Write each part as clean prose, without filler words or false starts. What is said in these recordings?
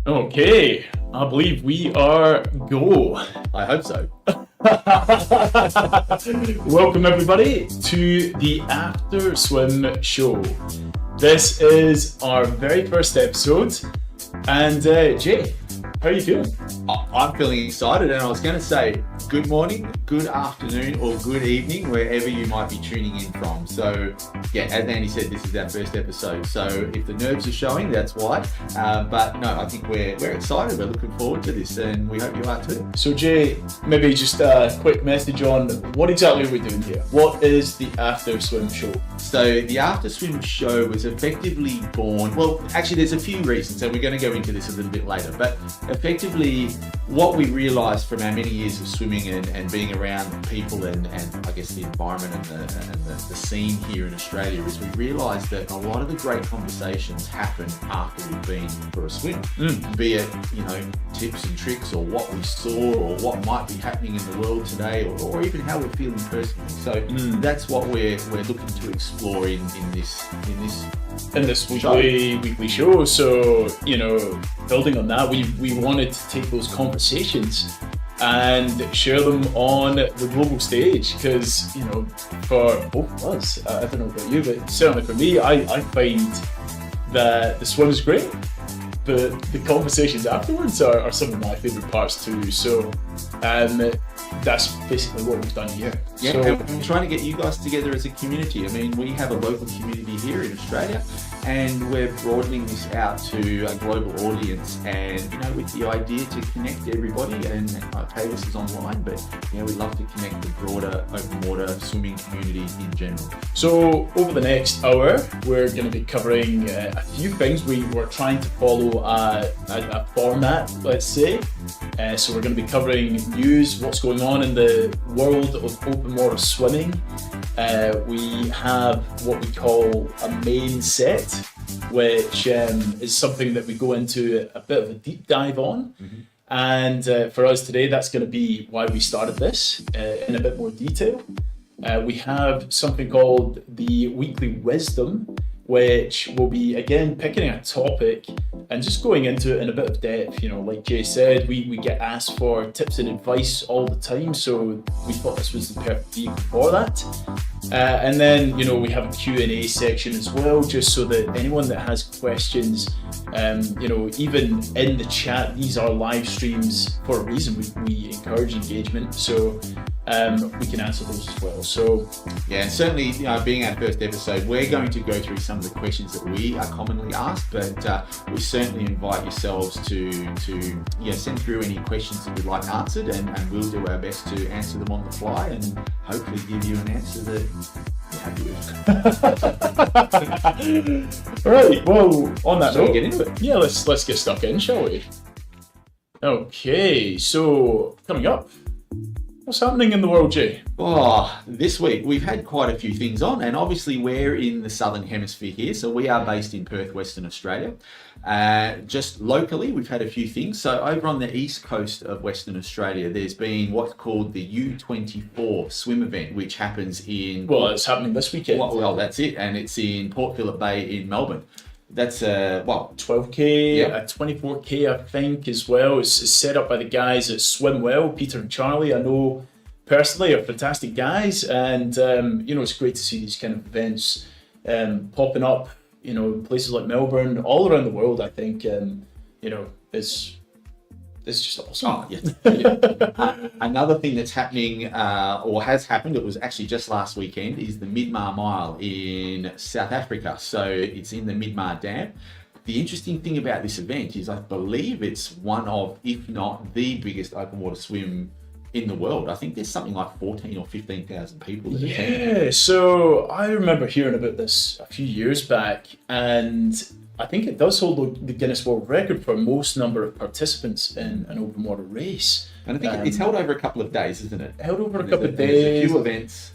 Okay, I believe we are go. I hope so. Welcome everybody to the After Swim Show. This is our very first episode, and Jay, how are you feeling? I'm feeling excited, and I was going to say good morning, good afternoon, or good evening, wherever you might be tuning in from. So, yeah, as Andy said, this is our first episode. So, if the nerves are showing, that's why. But no, I think we're excited. We're looking forward to this, and we hope you are too. So, Jay, maybe just a quick message on what exactly are we doing here? What is the After Swim Show? So, the After Swim Show was effectively born. Well, actually, there's a few reasons, and we're going to go into this a little bit later. But effectively, what we realised from our many years of swimming and being around people and I guess the environment and the scene here in Australia is we realised that a lot of the great conversations happen after we've been for a swim. Be it, tips and tricks or what we saw or what might be happening in the world today or even how we're feeling personally. So that's what we're looking to explore in this weekly show. So, building on that, we wanted to take those conversations and share them on the global stage because, for both of us, I don't know about you, but certainly for me, I find that the swim is great, but the conversations afterwards are some of my favourite parts too. So that's basically what we've done here. Yeah, so, and we're trying to get you guys together as a community. I mean, we have a local community here in Australia, and we're broadening this out to a global audience. And with the idea to connect everybody. And okay, this is online, but we'd love to connect the broader open water swimming community in general. So over the next hour, we're going to be covering a few things. We're trying to follow a format, let's say. So we're going to be covering news, what's going on in the world of open water swimming. We have what we call a main set, which is something that we go into a bit of a deep dive on. And for us today, that's going to be why we started this in a bit more detail. We have something called the Weekly Wisdom, which will be, again, picking a topic and just going into it in a bit of depth. Like Jay said, we get asked for tips and advice all the time, so we thought this was the perfect vehicle for that. And then, we have a Q&A section as well, just so that anyone that has questions, even in the chat, these are live streams for a reason. We encourage engagement, so we can answer those as well. So yeah, and certainly, being our first episode, we're going to go through some of the questions that we are commonly asked, but we certainly invite yourselves to send through any questions that you'd like answered, and we'll do our best to answer them on the fly and hopefully give you an answer that you're happy with. All right, well, on that note, get into it. Yeah, let's get stuck in, shall we? Okay, so coming up, what's happening in the world, Jay? This week we've had quite a few things on, and obviously we're in the Southern Hemisphere here, so we are based in Perth, Western Australia. Just locally, we've had a few things. So over on the east coast of Western Australia, there's been what's called the U24 swim event, which happens in... Well, it's happening this weekend. Well, that's it, and it's in Port Phillip Bay in Melbourne. That's 12k, yeah. 24k, I think, as well. It's set up by the guys at Swim Well, Peter and Charlie. I know personally are fantastic guys, and it's great to see these kind of events popping up. In places like Melbourne, all around the world. I think it's just awesome. Oh, yeah. Another thing that's happening, or has happened, it was actually just last weekend, is the Midmar Mile in South Africa. So it's in the Midmar Dam. The interesting thing about this event is I believe it's one of, if not the biggest open water swim in the world. I think there's something like 14 or 15,000 people that attend. Yeah, so I remember hearing about this a few years back, and I think it does hold the Guinness World Record for most number of participants in an open water race. And I think it's held over a couple of days, isn't it? Held over a couple of days. There's a few events.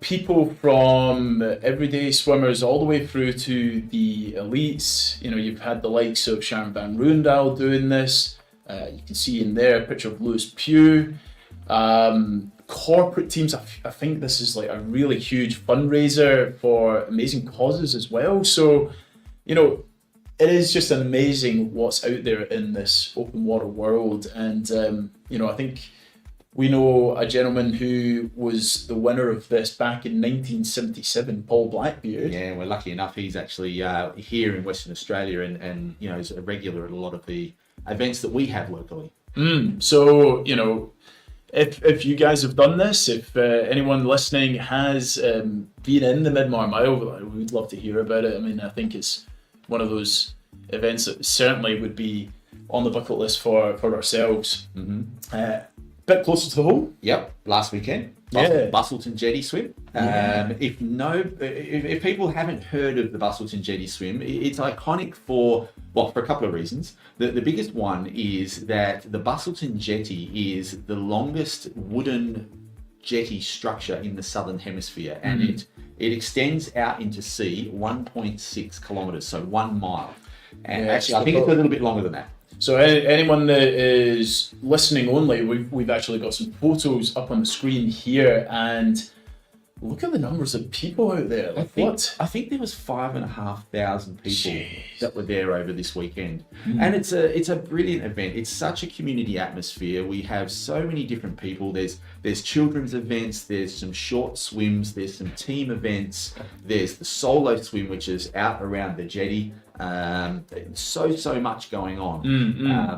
People from everyday swimmers all the way through to the elites. You've had the likes of Sharon Van Ruendaal doing this. You can see in there a picture of Lewis Pugh. Corporate teams, I think this is like a really huge fundraiser for amazing causes as well. So, it is just amazing what's out there in this open water world. And, I think we know a gentleman who was the winner of this back in 1977, Paul Blackbeard. Yeah, we're lucky enough he's actually here in Western Australia and is a regular at a lot of the events that we have locally. So, if you guys have done this, if anyone listening has been in the Midmar Mile, we'd love to hear about it. I mean, I think it's one of those events that certainly would be on the bucket list for ourselves. Bit closer to home. Yep, last weekend. Busselton Jetty swim. If people haven't heard of the Busselton Jetty swim, it's iconic for a couple of reasons. The biggest one is that the Busselton Jetty is the longest wooden jetty structure in the Southern Hemisphere, and it extends out into sea 1.6 kilometres, so 1 mile. And actually, I think it's a little bit longer than that. So anyone that is listening only, we've actually got some photos up on the screen here, and look at the numbers of people out there. I think there was 5,500 people that were there over this weekend, and it's a brilliant event. It's such a community atmosphere. We have so many different people. There's children's events. There's some short swims. There's some team events. There's the solo swim, which is out around the jetty. So much going on,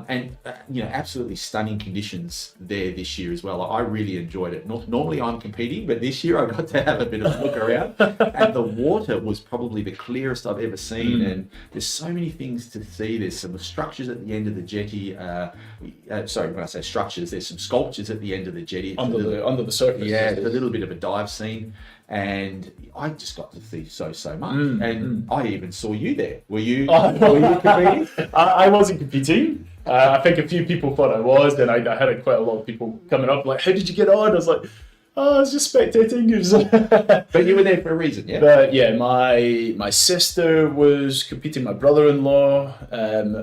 and absolutely stunning conditions there this year as well. I really enjoyed it. Normally I'm competing, but this year I got to have a bit of a look around, and the water was probably the clearest I've ever seen. And there's so many things to see. There's some structures at the end of the jetty. Sorry, when I say structures, there's some sculptures at the end of the jetty under the surface. Yeah, a little bit of a dive scene. And I just got to see so much. And I even saw you there. Were you competing? I wasn't competing. I think a few people thought I was, and I had quite a lot of people coming up like, how did you get on? I was like, I was just spectating. But you were there for a reason, yeah? But yeah, my sister was competing, my brother-in-law,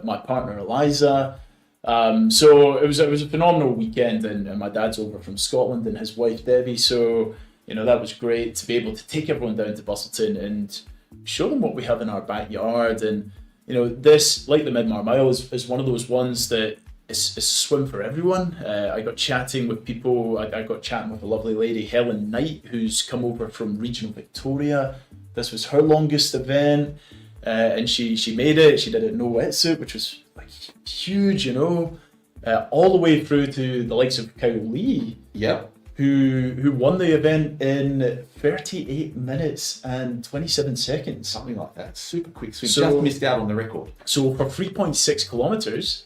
my partner Eliza. So it was a phenomenal weekend, and my dad's over from Scotland and his wife Debbie, so that was great to be able to take everyone down to Busselton and show them what we have in our backyard. And this, like the Midmar Mile, is one of those ones that is a swim for everyone. I got chatting with people. I got chatting with a lovely lady, Helen Knight, who's come over from regional Victoria. This was her longest event, and she made it. She did it no wetsuit, which was like huge, all the way through to the likes of Kyle Lee. Yep. Who won the event in 38 minutes and 27 seconds. Something like that. Super quick swim. So, just missed out on the record. So for 3.6 kilometres,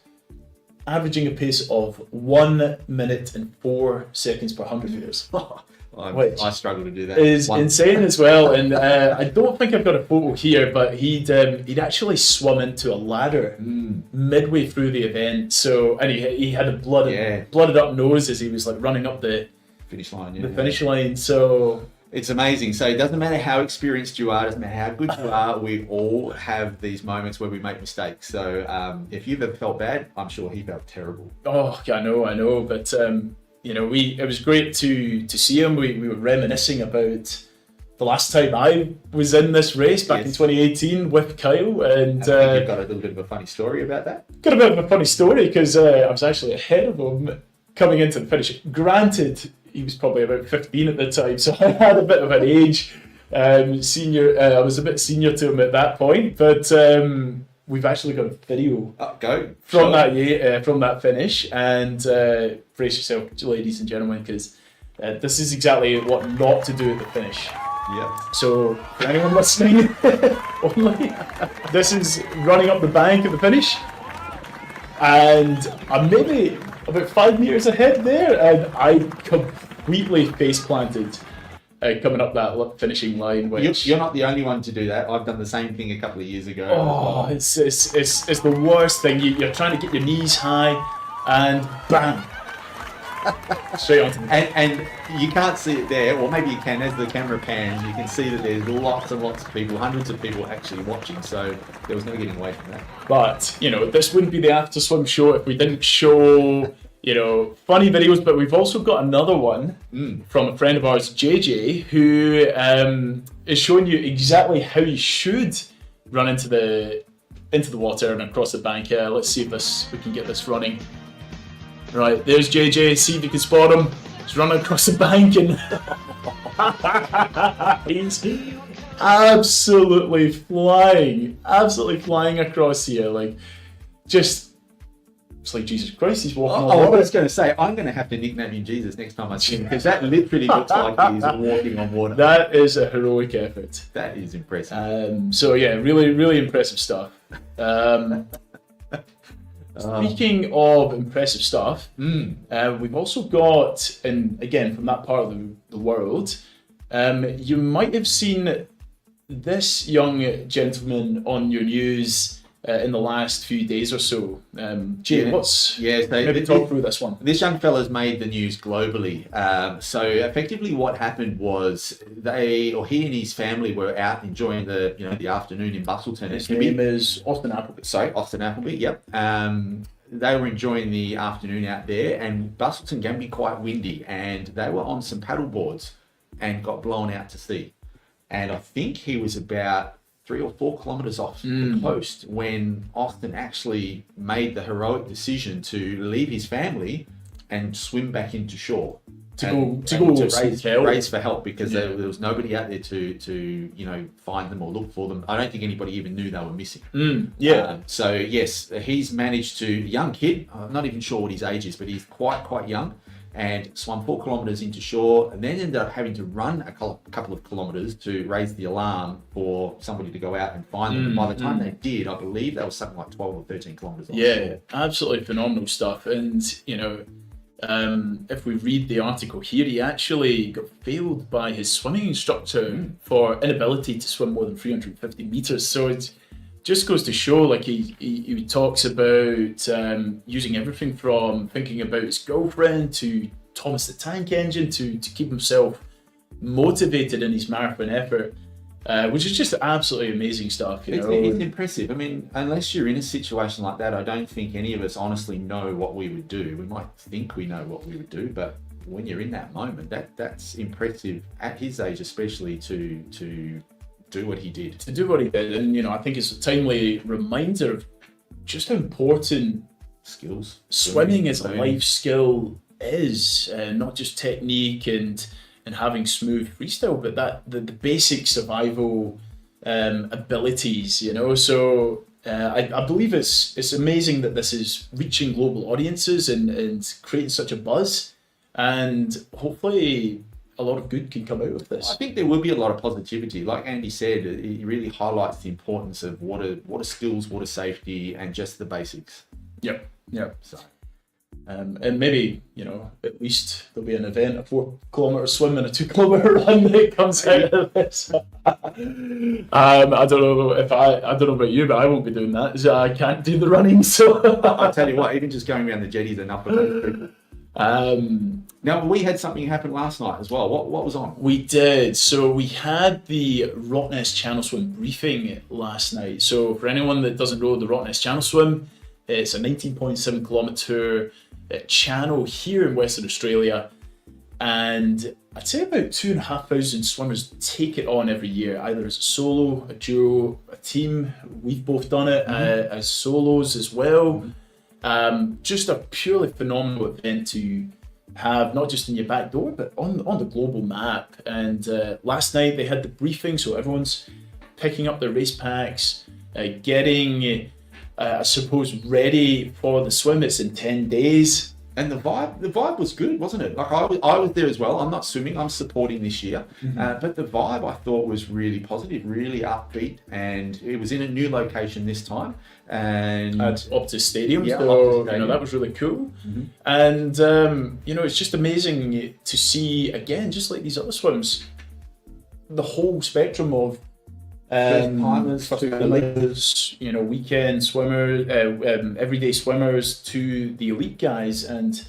averaging a pace of 1 minute and 4 seconds per 100 metres. I struggle to do that. Is insane as well. And I don't think I've got a photo here, but he'd actually swum into a ladder midway through the event. So, and he had a blooded up nose as he was like running up the finish line. The finish line. So it's amazing. So it doesn't matter how experienced you are, doesn't matter how good you are, we all have these moments where we make mistakes. So if you've ever felt bad, I'm sure he felt terrible. Oh, I know. But it was great to see him. We were reminiscing about the last time I was in this race back in 2018 with Kyle, and I think you've got a little bit of a funny story about that. Got a bit of a funny story because I was actually ahead of him coming into the finish. Granted, he was probably about 15 at the time, so I had a bit of an age senior. I was a bit senior to him at that point, but we've actually got a video from that finish, and brace yourself, ladies and gentlemen, because this is exactly what not to do at the finish. Yep. So for anyone listening, only this is running up the bank at the finish, and I'm maybe about 5 meters ahead there, and I completely face planted coming up that finishing line. Which you're not the only one to do that. I've done the same thing a couple of years ago. Oh, it's the worst thing. You're trying to get your knees high, and bam, straight onto the and you can't see it there, or maybe you can. As the camera pans, you can see that there's lots and lots of people, hundreds of people actually watching. So there was no getting away from that. But this wouldn't be the After Swim show if we didn't show funny videos. But we've also got another one from a friend of ours, JJ, who is showing you exactly how you should run into the into the water and across the bank. Let's see if we can get this running. Right, there's JJ. See if you can spot him. He's running across the bank and he's absolutely flying across here. Like, just, it's like Jesus Christ, he's walking on I water. was going to say, I'm going to have to nickname you Jesus next time I see him, because that literally looks like he's walking on water. That is a heroic effort. That is impressive. So yeah, really, really impressive stuff. Speaking of impressive stuff, we've also got, and again from that part of the world, you might have seen this young gentleman on your news in the last few days or so. Jay, maybe talk through this one. This young fella's made the news globally. So effectively what happened was he and his family were out enjoying the afternoon in Busselton. His name is Austin Applebee. Sorry, Austin Applebee, yep. They were enjoying the afternoon out there, and Busselton can be quite windy, and they were on some paddle boards and got blown out to sea. And I think he was about 3 or 4 kilometers off the coast when Austin actually made the heroic decision to leave his family and swim back into shore to raise for help, because there was nobody out there to find them or look for them. I don't think anybody even knew they were missing. So yes, he's managed to, young kid, I'm not even sure what his age is, but he's quite young, and swam 4 kilometers into shore, and then ended up having to run a couple of kilometers to raise the alarm for somebody to go out and find them. And by the time they did, I believe that was something like 12 or 13 kilometers off shore. Absolutely phenomenal stuff. And if we read the article here, he actually got failed by his swimming instructor for inability to swim more than 350 meters. So it just goes to show, like, he talks about using everything from thinking about his girlfriend to Thomas the Tank Engine to keep himself motivated in his marathon effort, which is just absolutely amazing stuff. It's impressive. I mean, unless you're in a situation like that, I don't think any of us honestly know what we would do. We might think we know what we would do, but when you're in that moment, that's impressive at his age, especially to do what he did. And I think it's a timely reminder of just how important skills swimming as a life skill is, not just technique and having smooth freestyle, but that the basic survival abilities. So I believe it's amazing that this is reaching global audiences and creating such a buzz, and hopefully a lot of good can come out of this. I think there will be a lot of positivity. Like Andy said, it really highlights the importance of water skills, water safety, and just the basics. Yep. So, and maybe, at least there'll be an event, a 4-kilometer swim and a 2-kilometer run that comes out of this. I don't know about you, but I won't be doing that. I can't do the running, so I'll tell you what, even just going around the jetty is enough for most people. Now, we had something happen last night as well. What was on? We did. So we had the Rottnest Channel Swim briefing last night. So for anyone that doesn't know the Rottnest Channel Swim, it's a 19.7 kilometre channel here in Western Australia. And I'd say about 2,500 swimmers take it on every year, either as a solo, a duo, a team. We've both done it as solos as well. Just a purely phenomenal event to have, not just in your back door, but on the global map. And last night they had the briefing, so everyone's picking up their race packs, getting, I suppose, ready for the swim. It's in 10 days. And the vibe was good, wasn't it? Like I was there as well. I'm not swimming, I'm supporting this year. But the vibe I thought was really positive, really upbeat, and it was in a new location this time. And at Optus Stadium, so that was really cool. And it's just amazing to see, again, just like these other swims, the whole spectrum of first-timers, weekend swimmers, everyday swimmers to the elite guys. And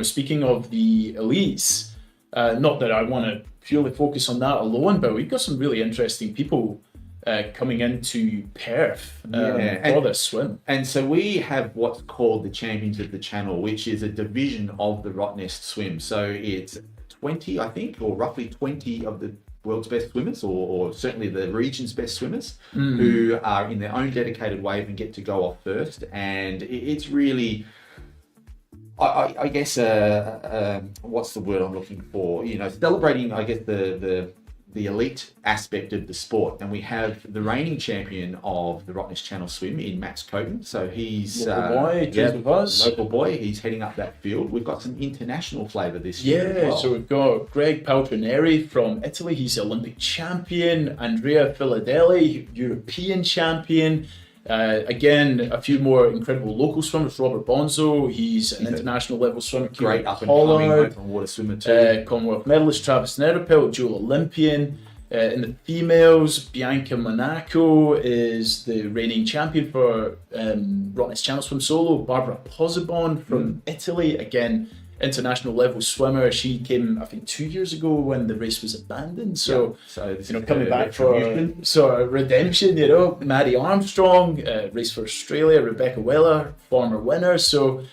speaking of the elites, not that I want to purely focus on that alone, but we've got some really interesting people coming into Perth for this swim. And so we have what's called the Champions of the Channel, which is a division of the Rottnest swim. So it's 20, I think, or roughly 20 of the world's best swimmers, or certainly the region's best swimmers, who are in their own dedicated wave and get to go off first. And it's really, I guess, what's the word I'm looking for? Celebrating, I guess, the elite aspect of the sport. And we have the reigning champion of the Rottnest Channel Swim in Max Coton. So he's local boy. He's heading up that field. We've got some international flavour this year as well. So we've got Greg Paltrineri from Italy. He's the Olympic champion. Andrea Filadelli, European champion. Again, a few more incredible local swimmers. Robert Bonzo, he's an international level swimmer. Great up and coming open water swimmer too. Commonwealth medalist Travis Nerapelt, dual Olympian. In the females, Bianca Monaco is the reigning champion for Rottnest Channel Swim Solo. Barbara Pozzebon from Italy, again, international level swimmer. She came, I think, 2 years ago when the race was abandoned. So coming back for redemption. Maddie Armstrong, race for Australia. Rebecca Weller, former winner. So,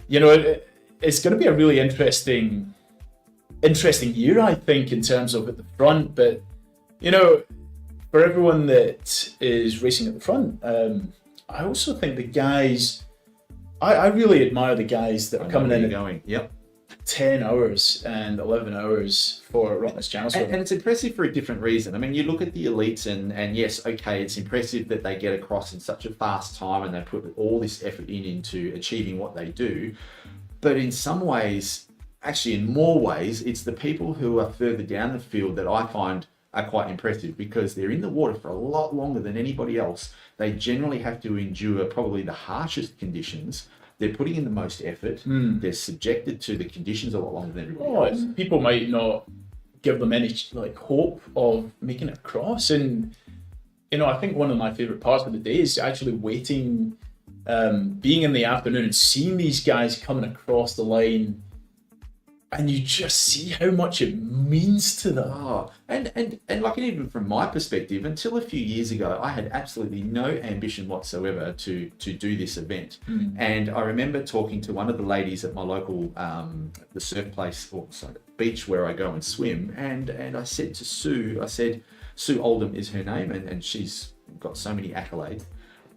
it's going to be a really interesting year, I think, in terms of at the front. But for everyone that is racing at the front, I also think the guys. I really admire the guys that are coming in going. 10 hours and 11 hours for Rottnest Channel Swim. And it's impressive for a different reason. I mean, you look at the elites and yes, okay, it's impressive that they get across in such a fast time and they put all this effort into achieving what they do. But in some ways, actually in more ways, it's the people who are further down the field that I find are quite impressive, because they're in the water for a lot longer than anybody else. They generally have to endure probably the harshest conditions. They're putting in the most effort. They're subjected to the conditions a lot longer than everybody else. People might not give them any hope of making it across. And I think one of my favourite parts of the day is actually waiting, being in the afternoon and seeing these guys coming across the line. And you just see how much it means to them. And even from my perspective, until a few years ago, I had absolutely no ambition whatsoever to do this event. And I remember talking to one of the ladies at my local the surf place, beach where I go and swim, and I said to Sue, Sue Oldham is her name, and she's got so many accolades.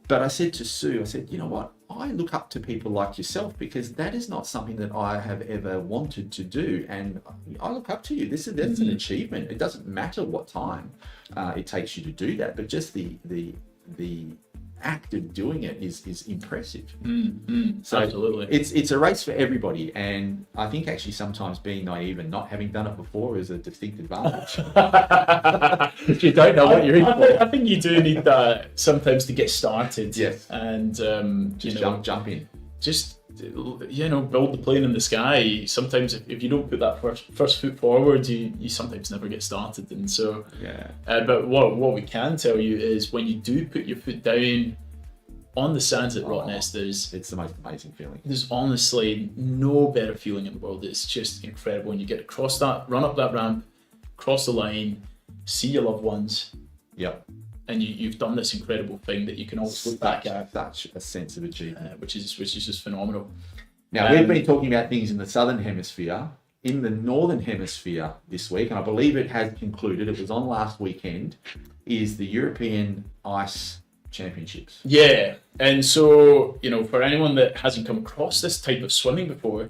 But I said to Sue, you know what? I look up to people like yourself, because that is not something that I have ever wanted to do. And I look up to you. That's an achievement. It doesn't matter what time it takes you to do that, but just the act of doing it is impressive. So absolutely. It's a race for everybody. And I think actually sometimes being naive and not having done it before is a distinct advantage. If you don't know what you're in for. I think you do need that sometimes to get started. Yes. And just jump in. Just build the plane in the sky. Sometimes if you don't put that first foot forward, you sometimes never get started. And so but what we can tell you is, when you do put your foot down on the sands at Rottnest, it's the most amazing feeling. There's honestly no better feeling in the world. It's just incredible when you get across that, run up that ramp, cross the line, see your loved ones. Yep. And you've done this incredible thing that you can always look back at. Such a sense of achievement. Which is just phenomenal. Now, we've been talking about things in the Southern Hemisphere. In the Northern Hemisphere this week, and I believe it has concluded, it was on last weekend, is the European Ice Championships. Yeah, and so, for anyone that hasn't come across this type of swimming before,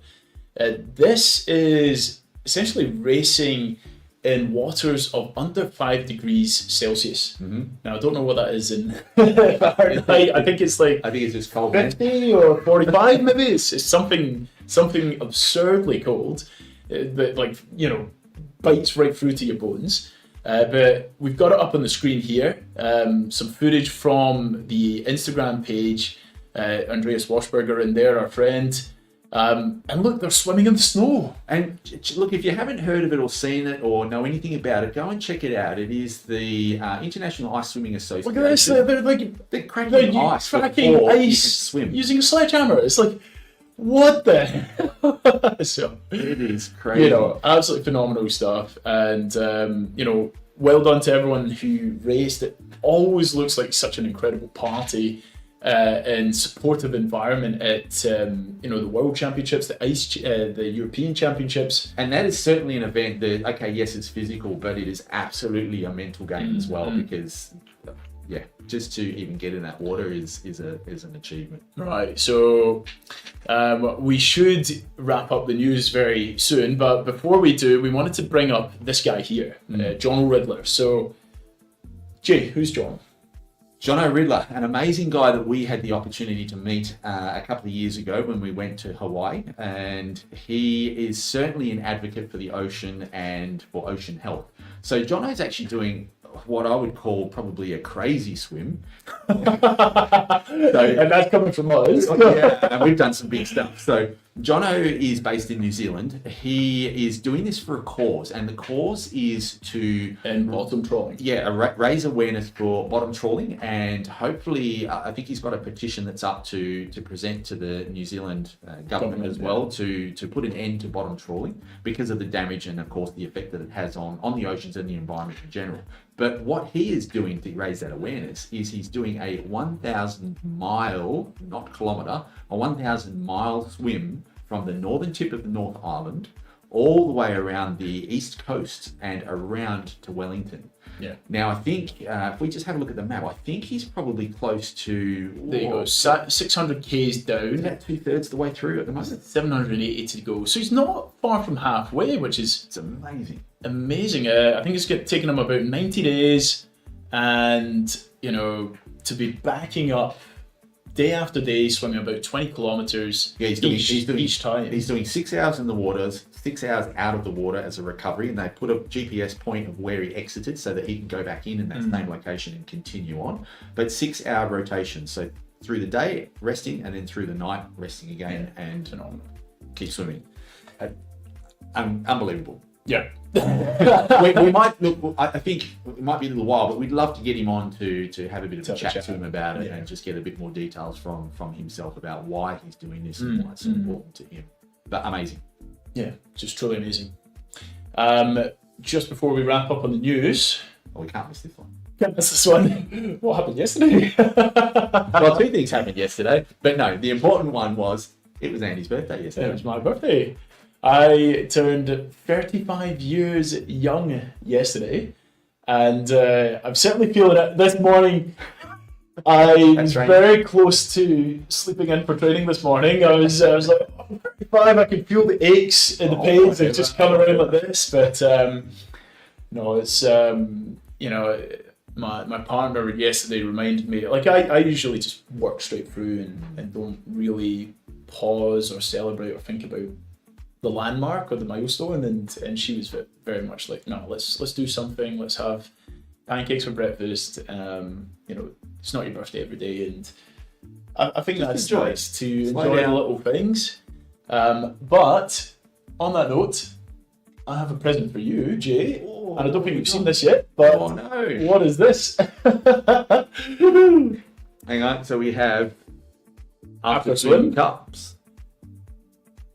this is essentially racing in waters of under 5 degrees Celsius. Now, I don't know what that is in Fahrenheit. I think it's just cold. 50 or 45 maybe. It's something absurdly cold that bites right through to your bones. But we've got it up on the screen here. Some footage from the Instagram page. Andreas Washberger in there, our friend. And look, they're swimming in the snow. And look, if you haven't heard of it or seen it or know anything about it, go and check it out. It is the International Ice Swimming Association. Look at this, they're cracking ice before you can swim using a sledgehammer. It's like, what the hell? So, it is crazy. Absolutely phenomenal stuff. And, well done to everyone who raced. It always looks like such an incredible party. and supportive environment at the World Championships, the European Championships. And that is certainly an event that, okay, yes, it's physical, but it is absolutely a mental game as well, because just to even get in that water is an achievement. Right, so we should wrap up the news very soon, but before we do, we wanted to bring up this guy here, Jono Ridler. So, Jay, who's John? Jono Ridler, an amazing guy that we had the opportunity to meet a couple of years ago when we went to Hawaii, and he is certainly an advocate for the ocean and for ocean health. So Jono's actually doing what I would call probably a crazy swim. And that's coming from us. Yeah, and we've done some big stuff. So Jono is based in New Zealand. He is doing this for a cause, and the cause is to bottom trawling. Yeah, raise awareness for bottom trawling, and hopefully, I think he's got a petition that's up to present to the New Zealand government as well to put an end to bottom trawling because of the damage and, of course, the effect that it has on the oceans and the environment in general. But what he is doing to raise that awareness is he's doing a 1,000 mile, not kilometre, a 1,000 mile swim from the northern tip of the North Island all the way around the east coast and around to Wellington. Yeah. Now, I think if we just have a look at the map, I think he's probably close to... There you go, 600 k's down. About 2/3 the way through at the moment. 780 to go. So he's not far from halfway, which is... It's amazing. Amazing. I think it's taken him about 90 days, and to be backing up day after day, swimming about 20 kilometers each time. He's doing 6 hours in the waters, 6 hours out of the water as a recovery, and they put a GPS point of where he exited so that he can go back in that same location and continue on. But 6 hour rotations, so through the day resting, and then through the night resting again, and keep swimming. Unbelievable. Yeah. we might look. I think it might be a little while, but we'd love to get him on to have a bit of a chat to him about it, and just get a bit more details from himself about why he's doing this and why it's so important to him. But amazing. Yeah, just truly amazing. Just before we wrap up on the news, we can't miss this one. Can't miss this one. What happened yesterday? Well, two things happened yesterday, but no, the important one was it was Andy's birthday yesterday. It was my birthday. I turned 35 years young yesterday, and I'm certainly feeling it. This morning, I was very close to sleeping in for training this morning. I was like, 35, I could feel the aches and the pains that just come around like this, but no, it's, my partner yesterday reminded me, like I usually just work straight through and don't really pause or celebrate or think about the landmark or the milestone, and she was very much like, no, let's do something, let's have pancakes for breakfast. It's not your birthday every day, and I think that's nice to enjoy the little things. But on that note, I have a present for you, Jay, and I don't think you've seen this yet, but what is this? Hang on, so we have after swim cups.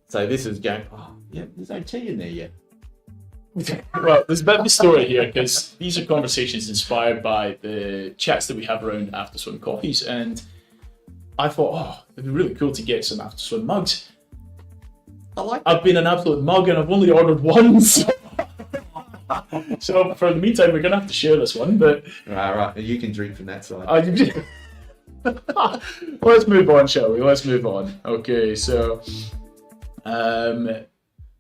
So this is going, there's no tea in there yet. Well, there's a bit of a story here, because these are conversations inspired by the chats that we have around after swim coffees, and I thought, it'd be really cool to get some after swim mugs. I've been an absolute mug and I've only ordered one, so for the meantime we're gonna have to share this one, but right, you can drink from that side. Let's move on, shall we? Let's move on. Okay, so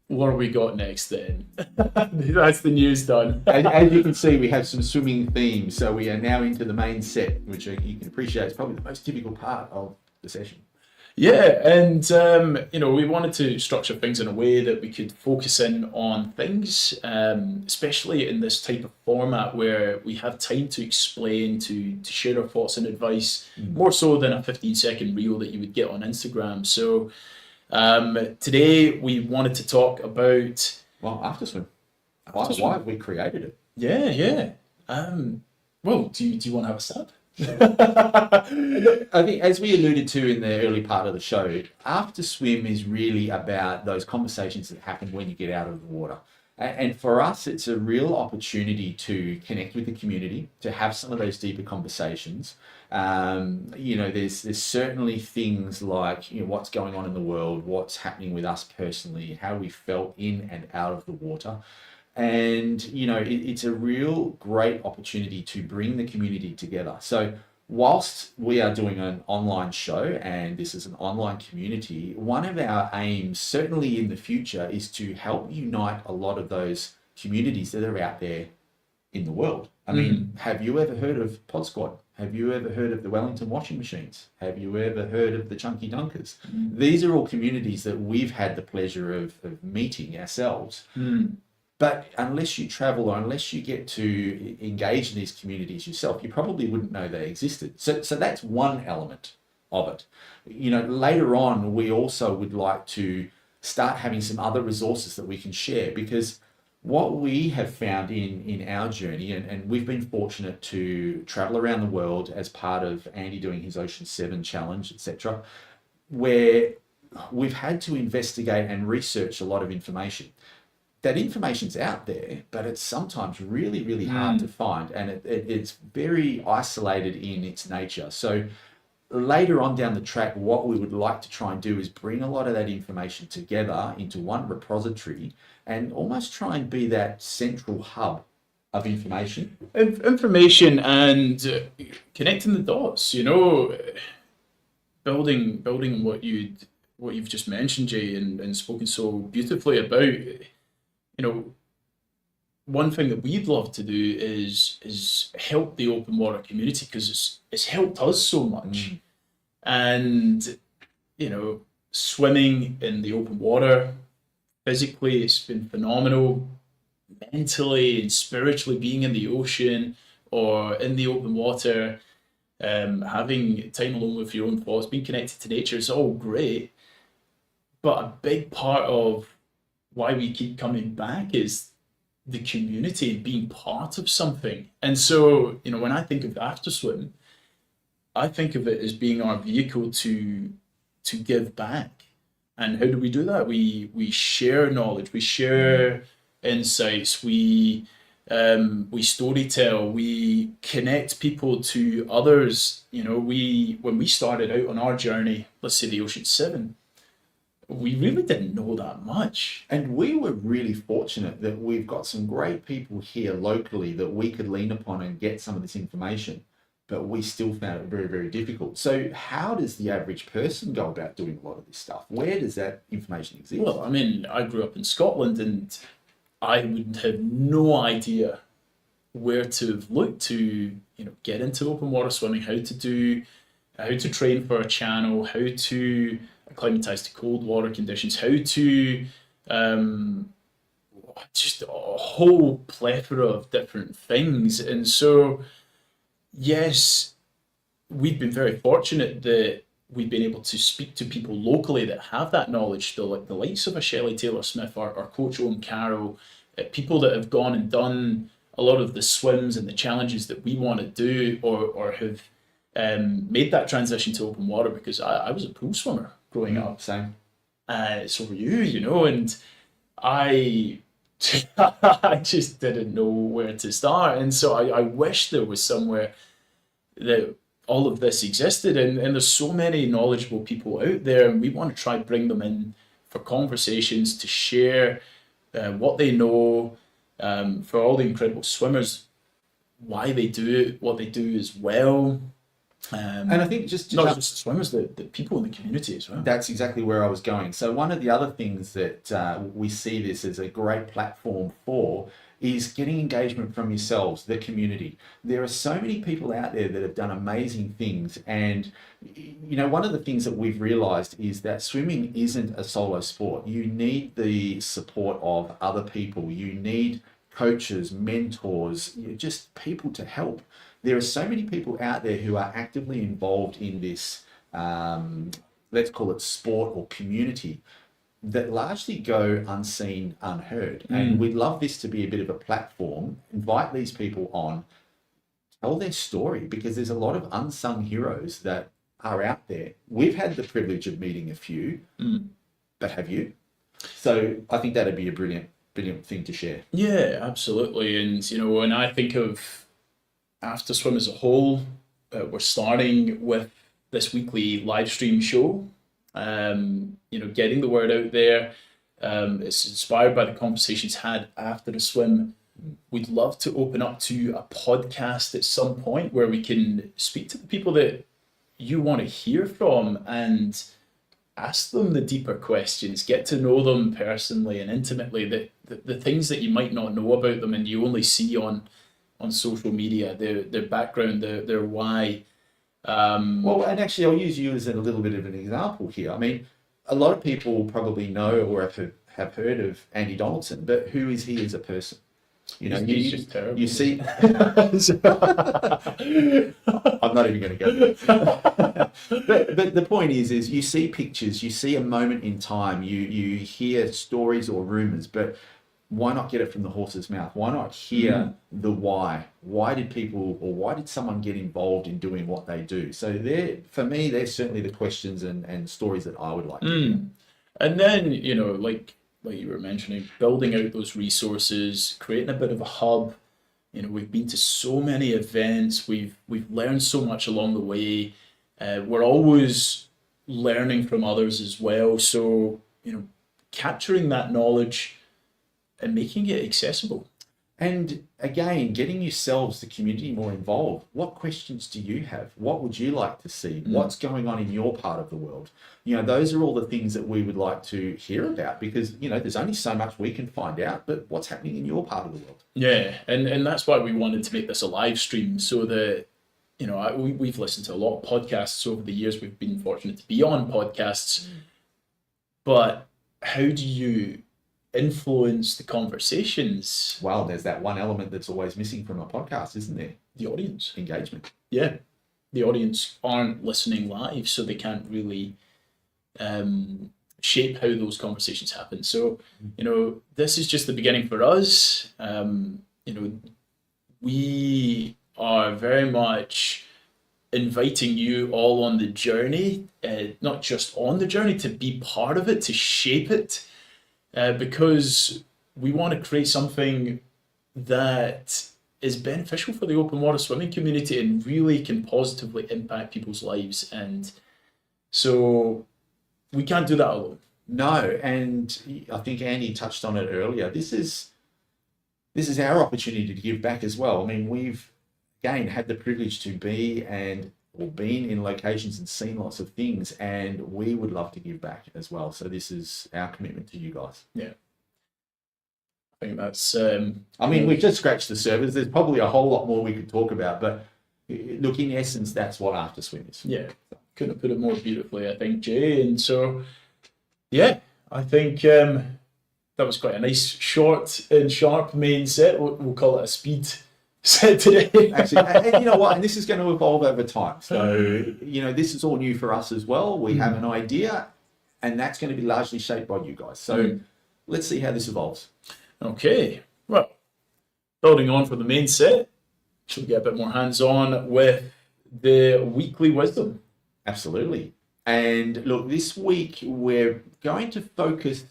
what have we got next then? That's the news done. As you can see, we have some swimming themes, so we are now into the main set, which you can appreciate is probably the most typical part of the session. Yeah, and we wanted to structure things in a way that we could focus in on things, especially in this type of format where we have time to explain, to share our thoughts and advice, more so than a 15-second reel that you would get on Instagram. So today we wanted to talk about after swim. Why have we created it? Yeah. Well, do you want to have a stab? I think, as we alluded to in the early part of the show, after swim is really about those conversations that happen when you get out of the water. And for us, it's a real opportunity to connect with the community, to have some of those deeper conversations, There's certainly things like, what's going on in the world, what's happening with us personally, how we felt in and out of the water. And, it's a real great opportunity to bring the community together. So whilst we are doing an online show and this is an online community, one of our aims, certainly in the future, is to help unite a lot of those communities that are out there in the world. I mean, have you ever heard of Pod Squad? Have you ever heard of the Wellington washing machines? Have you ever heard of the Chunky Dunkers? These are all communities that we've had the pleasure of meeting ourselves. But unless you travel or unless you get to engage in these communities yourself, you probably wouldn't know they existed. So that's one element of it. Later on, we also would like to start having some other resources that we can share, because what we have found in our journey, and we've been fortunate to travel around the world as part of Andy doing his Ocean 7 challenge, etc., where we've had to investigate and research a lot of information. That information's out there, but it's sometimes really, really hard to find, and it's very isolated in its nature. So later on down the track, what we would like to try and do is bring a lot of that information together into one repository and almost try and be that central hub of information. Information and connecting the dots, building what you've just mentioned, Jay, and spoken so beautifully about. One thing that we'd love to do is help the open water community, because it's helped us so much. And swimming in the open water, physically it's been phenomenal. Mentally and spiritually, being in the ocean or in the open water, having time alone with your own thoughts, being connected to nature is all great. But a big part of why we keep coming back is the community and being part of something. And so, when I think of After Swim, I think of it as being our vehicle to give back. And how do we do that? We share knowledge, we share insights, we storytell, we connect people to others. When we started out on our journey, let's say the Ocean 7, we really didn't know that much. And we were really fortunate that we've got some great people here locally that we could lean upon and get some of this information, but we still found it very, very difficult. So how does the average person go about doing a lot of this stuff? Where does that information exist? Well, I grew up in Scotland, and I would have no idea where to have looked to, get into open water swimming, how to train for a channel, how to acclimatise to cold water conditions, how to just a whole plethora of different things. And so, yes, we've been very fortunate that we've been able to speak to people locally that have that knowledge, the likes of a Shelley Taylor-Smith, our coach Owen Carroll, people that have gone and done a lot of the swims and the challenges that we want to do, or have made that transition to open water, because I was a pool swimmer growing up. Same. So were you, and I I just didn't know where to start. And so I wish there was somewhere that all of this existed, and there's so many knowledgeable people out there, and we want to try bring them in for conversations to share what they know, for all the incredible swimmers, why they do it, what they do as well. And I think not just swimmers, the people in the community as well. That's exactly where I was going. So one of the other things that we see this as a great platform for is getting engagement from yourselves, the community. There are so many people out there that have done amazing things. And, one of the things that we've realized is that swimming isn't a solo sport. You need the support of other people. You need coaches, mentors, just people to help. There are so many people out there who are actively involved in this, let's call it sport or community, that largely go unseen, unheard. And we'd love this to be a bit of a platform, invite these people on, tell their story, because there's a lot of unsung heroes that are out there. We've had the privilege of meeting a few, but have you? So I think that'd be a brilliant thing to share. Yeah, absolutely. And, when I think of After Swim as a whole, we're starting with this weekly live stream show. Getting the word out there. It's inspired by the conversations had after the swim. We'd love to open up to a podcast at some point where we can speak to the people that you want to hear from and ask them the deeper questions, get to know them personally and intimately, the things that you might not know about them and you only see on social media, their background, their why. Well, and actually, I'll use you as a little bit of an example here. I mean, a lot of people probably know or have heard of Andy Donaldson, but who is he as a person? He's just terrible. You see, I'm not even going to go there. but the point is you see pictures, you see a moment in time, you hear stories or rumors, but why not get it from the horse's mouth? Why not hear the why? Why did someone get involved in doing what they do? So for me, they're certainly the questions and stories that I would like to hear. And then, like you were mentioning, building out those resources, creating a bit of a hub. We've been to so many events. We've learned so much along the way. We're always learning from others as well. So, capturing that knowledge and making it accessible. And again, getting yourselves, the community, more involved. What questions do you have? What would you like to see? What's going on in your part of the world? Those are all the things that we would like to hear about because, there's only so much we can find out, but what's happening in your part of the world? Yeah, and that's why we wanted to make this a live stream so that, we've listened to a lot of podcasts over the years. We've been fortunate to be on podcasts. But how do you influence the conversations? Well, there's that one element that's always missing from a podcast, isn't there? The audience. Engagement. Yeah. The audience aren't listening live, so they can't really shape how those conversations happen. So, this is just the beginning for us. We are very much inviting you all on the journey, not just on the journey, to be part of it, to shape it. Because we want to create something that is beneficial for the open water swimming community and really can positively impact people's lives. And so we can't do that alone. No, and I think Andy touched on it earlier. This is our opportunity to give back as well. I mean, we've, again, had the privilege to been in locations and seen lots of things, and we would love to give back as well. So this is our commitment to you guys. Yeah. I think that's... we've just scratched the surface. There's probably a whole lot more we could talk about, but look, in essence, that's what After Swim is. Yeah. Couldn't have put it more beautifully, I think, Jay. And so, yeah, I think that was quite a nice, short and sharp main set. We'll call it a speed set today. Actually, and you know what? And this is going to evolve over time. So, this is all new for us as well. We have an idea, and that's going to be largely shaped by you guys. So let's see how this evolves. Okay. Well, building on from the main set, should we get a bit more hands-on with the weekly wisdom? Absolutely. And look, this week we're going to focus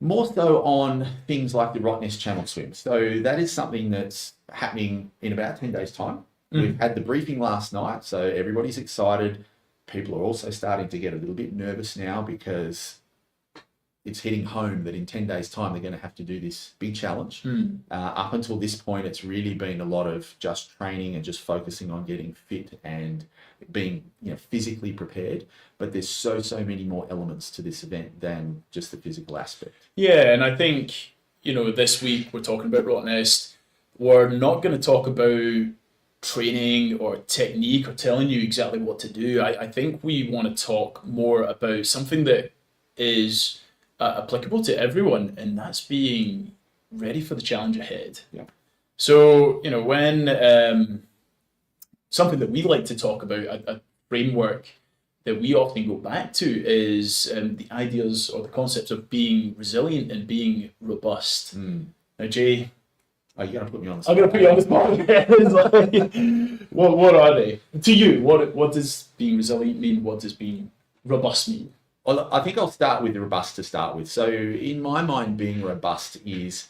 more so on things like the Rottnest Channel swim. So that is something that's happening in about 10 days' time. We've had the briefing last night, so everybody's excited. People are also starting to get a little bit nervous now because it's hitting home that in 10 days' time they're going to have to do this big challenge. Up until this point, it's really been a lot of just training and just focusing on getting fit and being physically prepared. But there's so many more elements to this event than just the physical aspect. Yeah, and I think, this week we're talking about Rottnest. We're not going to talk about training or technique or telling you exactly what to do. I think we want to talk more about something that is applicable to everyone, and that's being ready for the challenge ahead. Yeah. So, when something that we like to talk about, a framework that we often go back to is the ideas or the concepts of being resilient and being robust. Now, Jay, you're going to put me on the spot. I'm going to put you on the spot. It's like, what are they? To you, what does being resilient mean? What does being robust mean? Well, I think I'll start with robust to start with. So in my mind, being robust is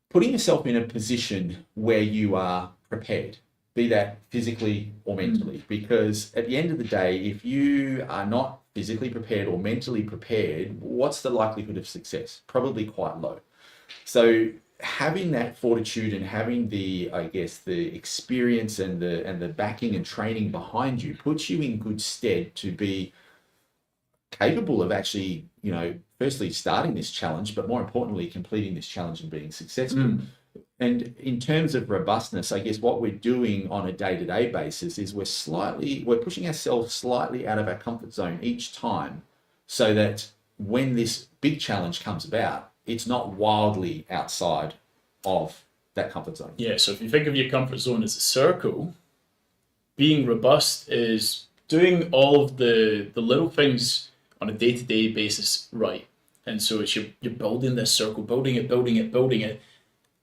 putting yourself in a position where you are prepared. be that physically or mentally. Because at the end of the day, if you are not physically prepared or mentally prepared, what's the likelihood of success? Probably quite low. So having that fortitude and having the, I guess, the experience and the backing and training behind you puts you in good stead to be capable of actually, firstly starting this challenge, but more importantly, completing this challenge and being successful. And in terms of robustness, I guess what we're doing on a day-to-day basis is we're pushing ourselves slightly out of our comfort zone each time, so that when this big challenge comes about, it's not wildly outside of that comfort zone. Yeah, so if you think of your comfort zone as a circle, being robust is doing all of the little things on a day-to-day basis right. And so it's you're building this circle, building it.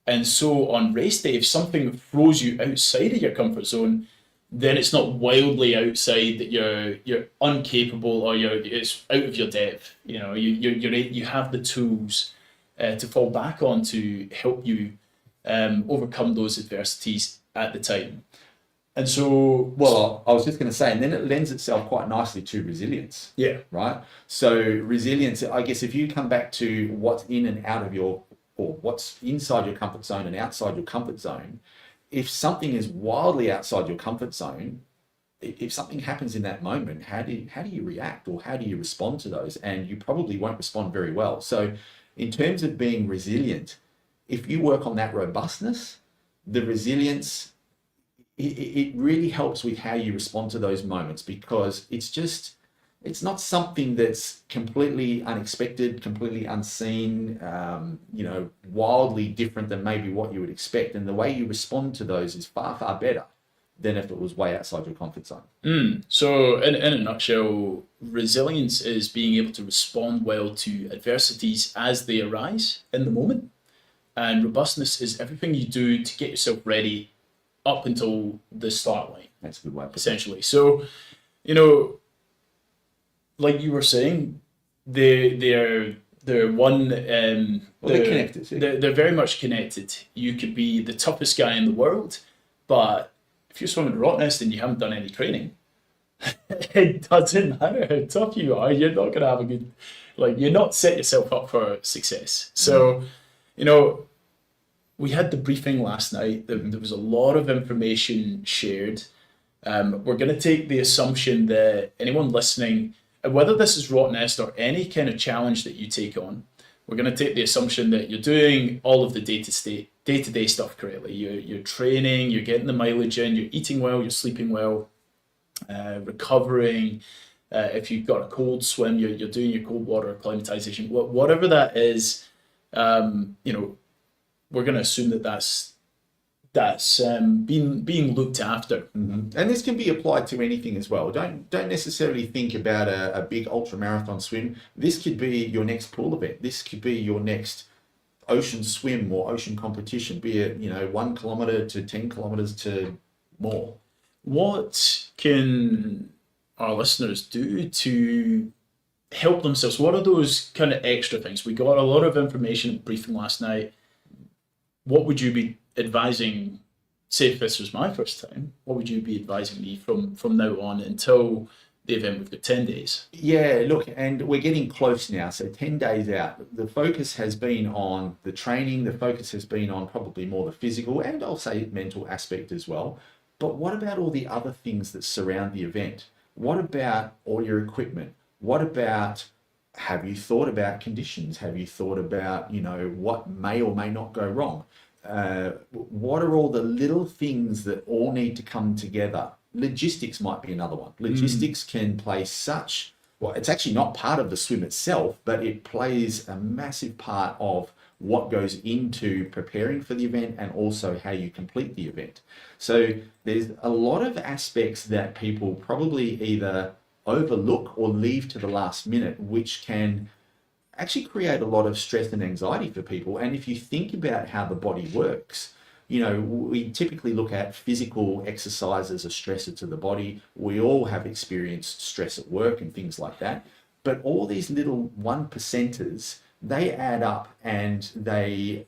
And so on race day, if something throws you outside of your comfort zone, then it's not wildly outside that you're incapable or it's out of your depth. You have the tools to fall back on to help you overcome those adversities at the time. And so, well, I was just going to say, and then it lends itself quite nicely to resilience. Yeah. Right. So resilience, I guess, if you come back to what's in and out of or what's inside your comfort zone and outside your comfort zone, if something is wildly outside your comfort zone, if something happens in that moment, how do you react, or how do you respond to those? And you probably won't respond very well. So in terms of being resilient, if you work on that robustness, the resilience, it really helps with how you respond to those moments, because it's not something that's completely unexpected, completely unseen, wildly different than maybe what you would expect. And the way you respond to those is far, far better than if it was way outside your comfort zone. So in a nutshell, resilience is being able to respond well to adversities as they arise in the moment. And robustness is everything you do to get yourself ready up until the start line. That's a good way. Essentially. So, like you were saying, they're one. They're connected. They're very much connected. You could be the toughest guy in the world, but if you're swimming Rottnest and you haven't done any training, it doesn't matter how tough you are. You're not gonna have a good, you're not set yourself up for success. So, we had the briefing last night. There was a lot of information shared. We're going to take the assumption that anyone listening, whether this is Rottnest or any kind of challenge that you take on, we're going to take the assumption that you're doing all of the day-to-day stuff correctly. You're training, you're getting the mileage in, you're eating well, you're sleeping well, recovering. If you've got a cold swim, you're doing your cold water acclimatization. Whatever that is, we're going to assume that's being looked after. And this can be applied to anything as well. Don't necessarily think about a big ultra marathon swim. This could be your next pool event. This could be your next ocean swim or ocean competition, be it 1 kilometer to 10 kilometers to more. What can our listeners do to help themselves? What are those kind of extra things? We got a lot of information at briefing last night. What would you be advising, say if this was my first time, what would you be advising me from now on until the event? We've got 10 days. Yeah, look, and we're getting close now. So 10 days out, the focus has been on the training. The focus has been on probably more the physical and I'll say mental aspect as well. But what about all the other things that surround the event? What about all your equipment? What about, have you thought about conditions? Have you thought about, what may or may not go wrong? What are all the little things that all need to come together? Logistics might be another one. Logistics can play it's actually not part of the swim itself, but it plays a massive part of what goes into preparing for the event and also how you complete the event. So there's a lot of aspects that people probably either overlook or leave to the last minute, which can actually create a lot of stress and anxiety for people. And if you think about how the body works, we typically look at physical exercise as a stressor to the body. We all have experienced stress at work and things like that. But all these little 1%ers, they add up and they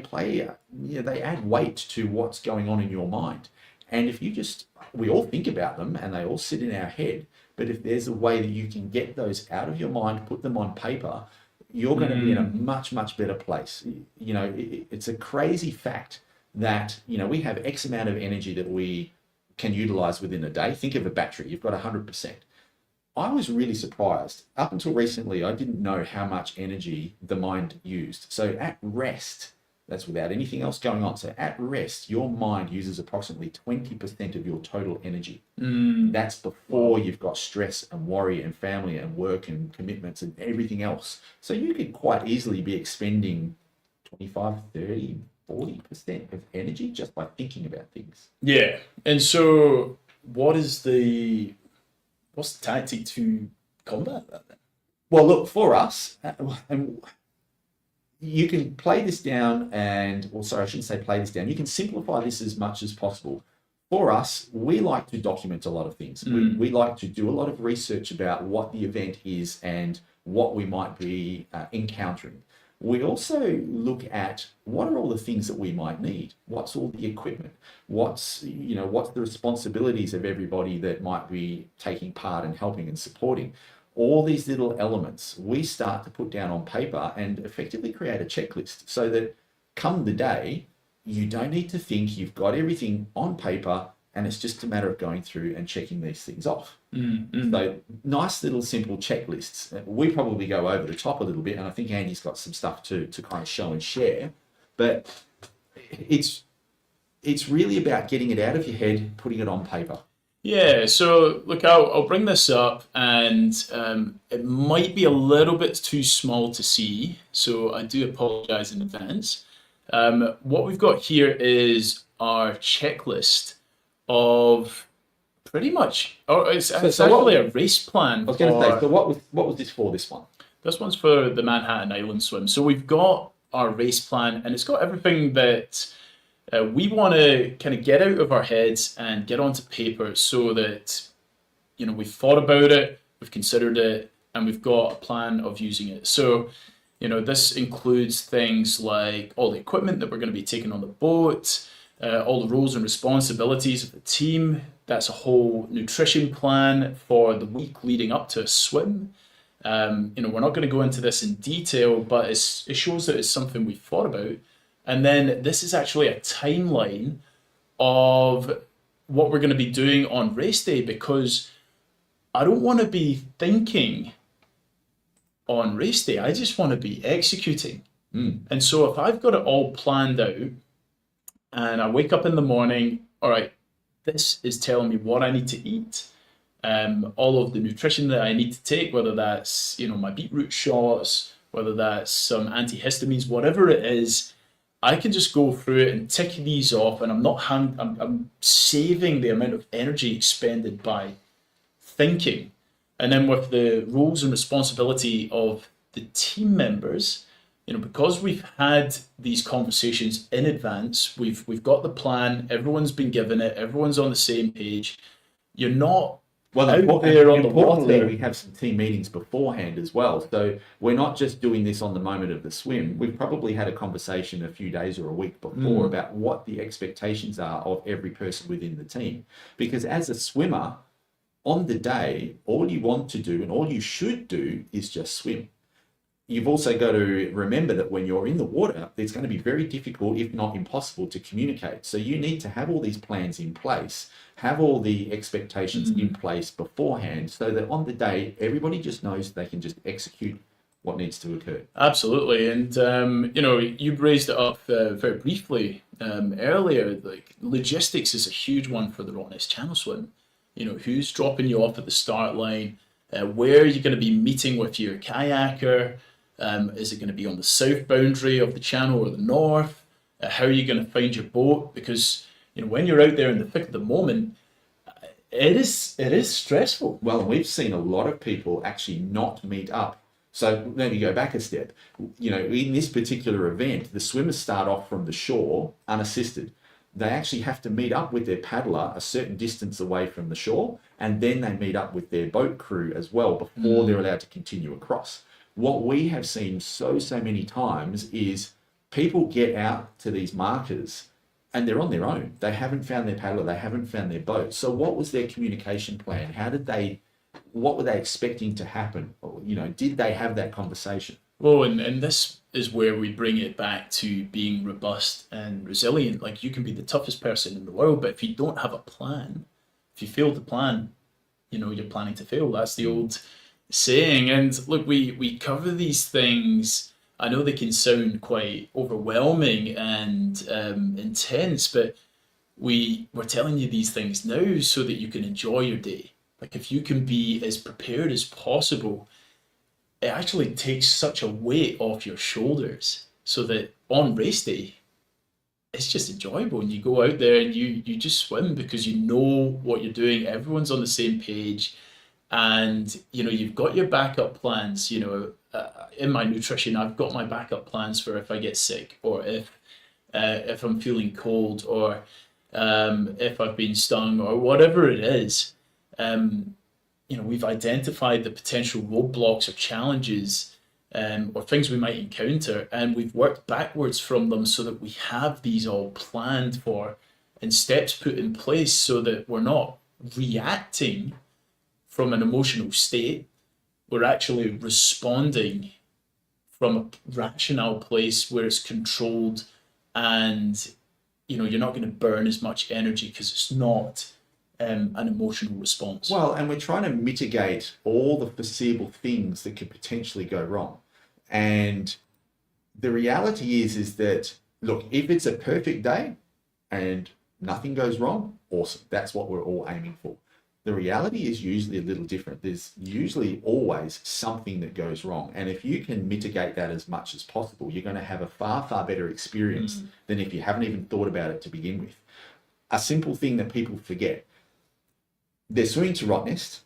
play, they add weight to what's going on in your mind. And if you just, we all think about them and they all sit in our head, but if there's a way that you can get those out of your mind, put them on paper, you're going to be in a much, much better place. You know, it's a crazy fact that, you know, we have X amount of energy that we can utilize within a day. Think of a battery, you've got 100%. I was really surprised. Up until recently, I didn't know how much energy the mind used. So at rest, that's without anything else going on. So at rest, your mind uses approximately 20% of your total energy. That's before you've got stress and worry and family and work and commitments and everything else. So you could quite easily be expending 25, 30, 40% of energy just by thinking about things. Yeah. And so what's the tactic to combat that then? Well, look, for us, and you can play this down and, well, sorry, I shouldn't say play this down. You can simplify this as much as possible. For us, we like to document a lot of things. We like to do a lot of research about what the event is and what we might be encountering. We also look at what are all the things that we might need. What's all the equipment? What's the responsibilities of everybody that might be taking part and helping and supporting? All these little elements we start to put down on paper and effectively create a checklist so that come the day, you don't need to think, you've got everything on paper and it's just a matter of going through and checking these things off. So nice little simple checklists. We probably go over the top a little bit, and I think Andy's got some stuff to kind of show and share, but it's really about getting it out of your head, putting it on paper. Yeah, so look, I'll bring this up, and it might be a little bit too small to see, so I do apologize in advance. What we've got here is our checklist of pretty much, it's actually a race plan. I was going to say, so what was this for, this one? This one's for the Manhattan Island Swim. So we've got our race plan, and it's got everything that we want to kind of get out of our heads and get onto paper so that, you know, we've thought about it, we've considered it, and we've got a plan of using it. So, you know, this includes things like all the equipment that we're going to be taking on the boat, all the roles and responsibilities of the team. That's a whole nutrition plan for the week leading up to a swim. You know, we're not going to go into this in detail, but it shows that it's something we've thought about. And then this is actually a timeline of what we're going to be doing on race day, because I don't want to be thinking on race day. I just want to be executing. And so if I've got it all planned out and I wake up in the morning, all right, this is telling me what I need to eat, all of the nutrition that I need to take, whether that's, you know, my beetroot shots, whether that's some antihistamines, whatever it is, I can just go through it and tick these off, and I'm saving the amount of energy expended by thinking. And then with the roles and responsibility of the team members, you know, because we've had these conversations in advance, we've got the plan, everyone's been given it, everyone's on the same page. You're not out there on the water. We have some team meetings beforehand as well. So we're not just doing this on the moment of the swim. We've probably had a conversation a few days or a week before about what the expectations are of every person within the team. Because as a swimmer, on the day, all you want to do and all you should do is just swim. You've also got to remember that when you're in the water, it's going to be very difficult, if not impossible, to communicate. So you need to have all these plans in place, have all the expectations in place beforehand, so that on the day, everybody just knows they can just execute what needs to occur. Absolutely. And, you know, you raised it up very briefly earlier. Like, logistics is a huge one for the Rottnest Channel Swim. You know, who's dropping you off at the start line? Where are you going to be meeting with your kayaker? Is it going to be on the south boundary of the channel or the north? How are you going to find your boat? Because, you know, when you're out there in the thick of the moment, it is stressful. Well, we've seen a lot of people actually not meet up. So let me go back a step. You know, in this particular event, the swimmers start off from the shore unassisted. They actually have to meet up with their paddler a certain distance away from the shore, and then they meet up with their boat crew as well before they're allowed to continue across. What we have seen so many times is people get out to these markers and they're on their own. They haven't found their paddler, they haven't found their boat. So what was their communication plan? What were they expecting to happen? Or, did they have that conversation? Well, and this is where we bring it back to being robust and resilient. Like, you can be the toughest person in the world, but if you don't have a plan, if you fail to plan, you're planning to fail. That's the old saying. And look, we cover these things. I know they can sound quite overwhelming and intense, but we're telling you these things now so that you can enjoy your day. Like, if you can be as prepared as possible, it actually takes such a weight off your shoulders so that on race day, it's just enjoyable. And you go out there and you just swim because you know what you're doing. Everyone's on the same page. And, you've got your backup plans. In my nutrition, I've got my backup plans for if I get sick, or if I'm feeling cold, or if I've been stung, or whatever it is. We've identified the potential roadblocks or challenges or things we might encounter, and we've worked backwards from them so that we have these all planned for and steps put in place so that we're not reacting from an emotional state. We're actually responding from a rational place where it's controlled, and you're not going to burn as much energy because it's not an emotional response. Well, and we're trying to mitigate all the foreseeable things that could potentially go wrong. And the reality is that, look, if it's a perfect day and nothing goes wrong, awesome. That's what we're all aiming for. The reality is usually a little different. There's usually always something that goes wrong. And if you can mitigate that as much as possible, you're going to have a far, far better experience than if you haven't even thought about it to begin with. A simple thing that people forget: they're swimming to Rottnest,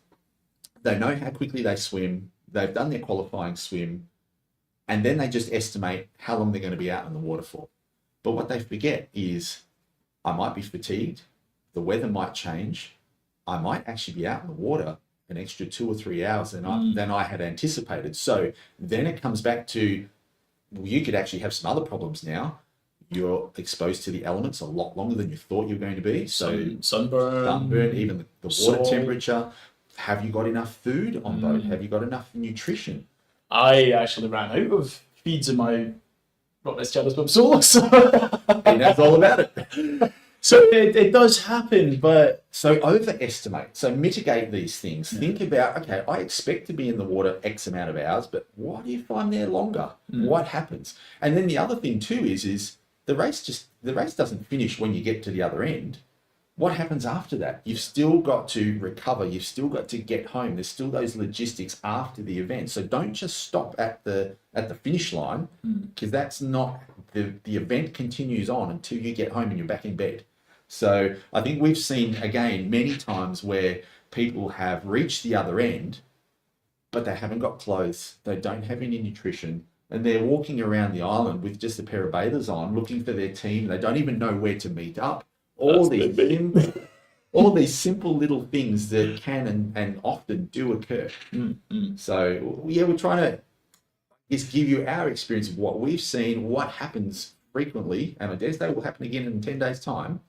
they know how quickly they swim, they've done their qualifying swim, and then they just estimate how long they're going to be out in the water for. But what they forget is, I might be fatigued, the weather might change, I might actually be out in the water an extra 2 or 3 hours than I had anticipated. So then it comes back to, well, you could actually have some other problems now. You're exposed to the elements a lot longer than you thought you were going to be. So sunburn, even the water temperature. Have you got enough food on board? Have you got enough nutrition? I actually ran out of feeds in my Rottnest Channel Swim solo, so and that's all about it. So it does happen, but so overestimate, so mitigate these things. Think about, okay, I expect to be in the water X amount of hours, but what if I'm there longer? What happens? And then the other thing too is the race doesn't finish when you get to the other end. What happens after that? You've still got to recover. You've still got to get home. There's still those logistics after the event. So don't just stop at the finish line, because that's not the event continues on until you get home and you're back in bed. So I think we've seen, again, many times where people have reached the other end, but they haven't got clothes. They don't have any nutrition. And they're walking around the island with just a pair of bathers on, looking for their team. They don't even know where to meet up. All these simple little things that can and often do occur. So yeah, we're trying to just give you our experience of what we've seen, what happens frequently, and I dare say will happen again in 10 days' time.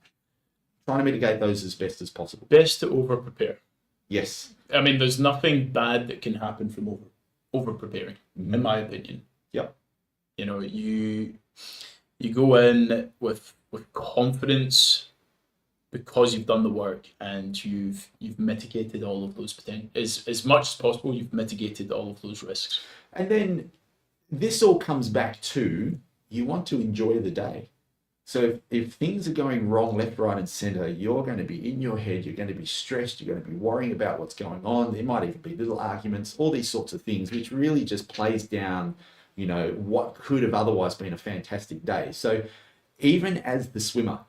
Trying to mitigate those as best as possible. Best to over-prepare. Yes. I mean, there's nothing bad that can happen from over-preparing, in my opinion. Yep. You go in with confidence because you've done the work and you've mitigated all of those potential, as much as possible, you've mitigated all of those risks. And then this all comes back to, you want to enjoy the day. So if things are going wrong left, right, and center, you're going to be in your head, you're going to be stressed, you're going to be worrying about what's going on. There might even be little arguments, all these sorts of things, which really just plays down, what could have otherwise been a fantastic day. So even as the swimmer,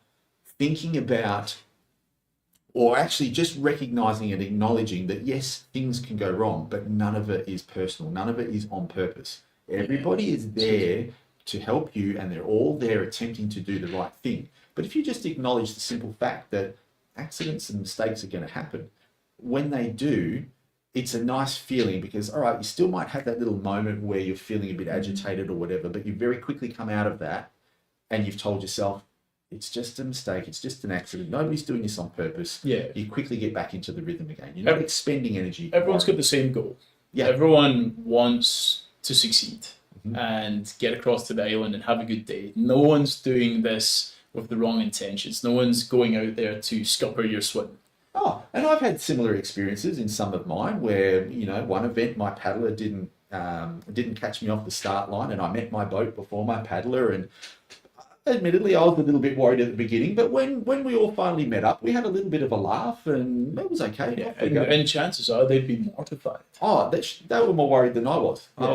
thinking about, or actually just recognizing and acknowledging that, yes, things can go wrong, but none of it is personal. None of it is on purpose. Everybody is there to help you, and they're all there attempting to do the right thing. But if you just acknowledge the simple fact that accidents and mistakes are going to happen, when they do, it's a nice feeling, because, all right, you still might have that little moment where you're feeling a bit agitated or whatever, but you very quickly come out of that and you've told yourself, it's just a mistake. It's just an accident. Nobody's doing this on purpose. Yeah. You quickly get back into the rhythm again. You're not expending energy. Everyone's got the same goal. Yeah. Everyone wants to succeed and get across to the island and have a good day. No one's doing this with the wrong intentions. No one's going out there to scupper your swim. Oh, and I've had similar experiences in some of mine where, you know, one event my paddler didn't catch me off the start line, and I met my boat before my paddler, and admittedly I was a little bit worried at the beginning, but when we all finally met up, we had a little bit of a laugh, and it was okay. Yeah, and chances are they'd be mortified. Oh, they were more worried than I was. Yeah.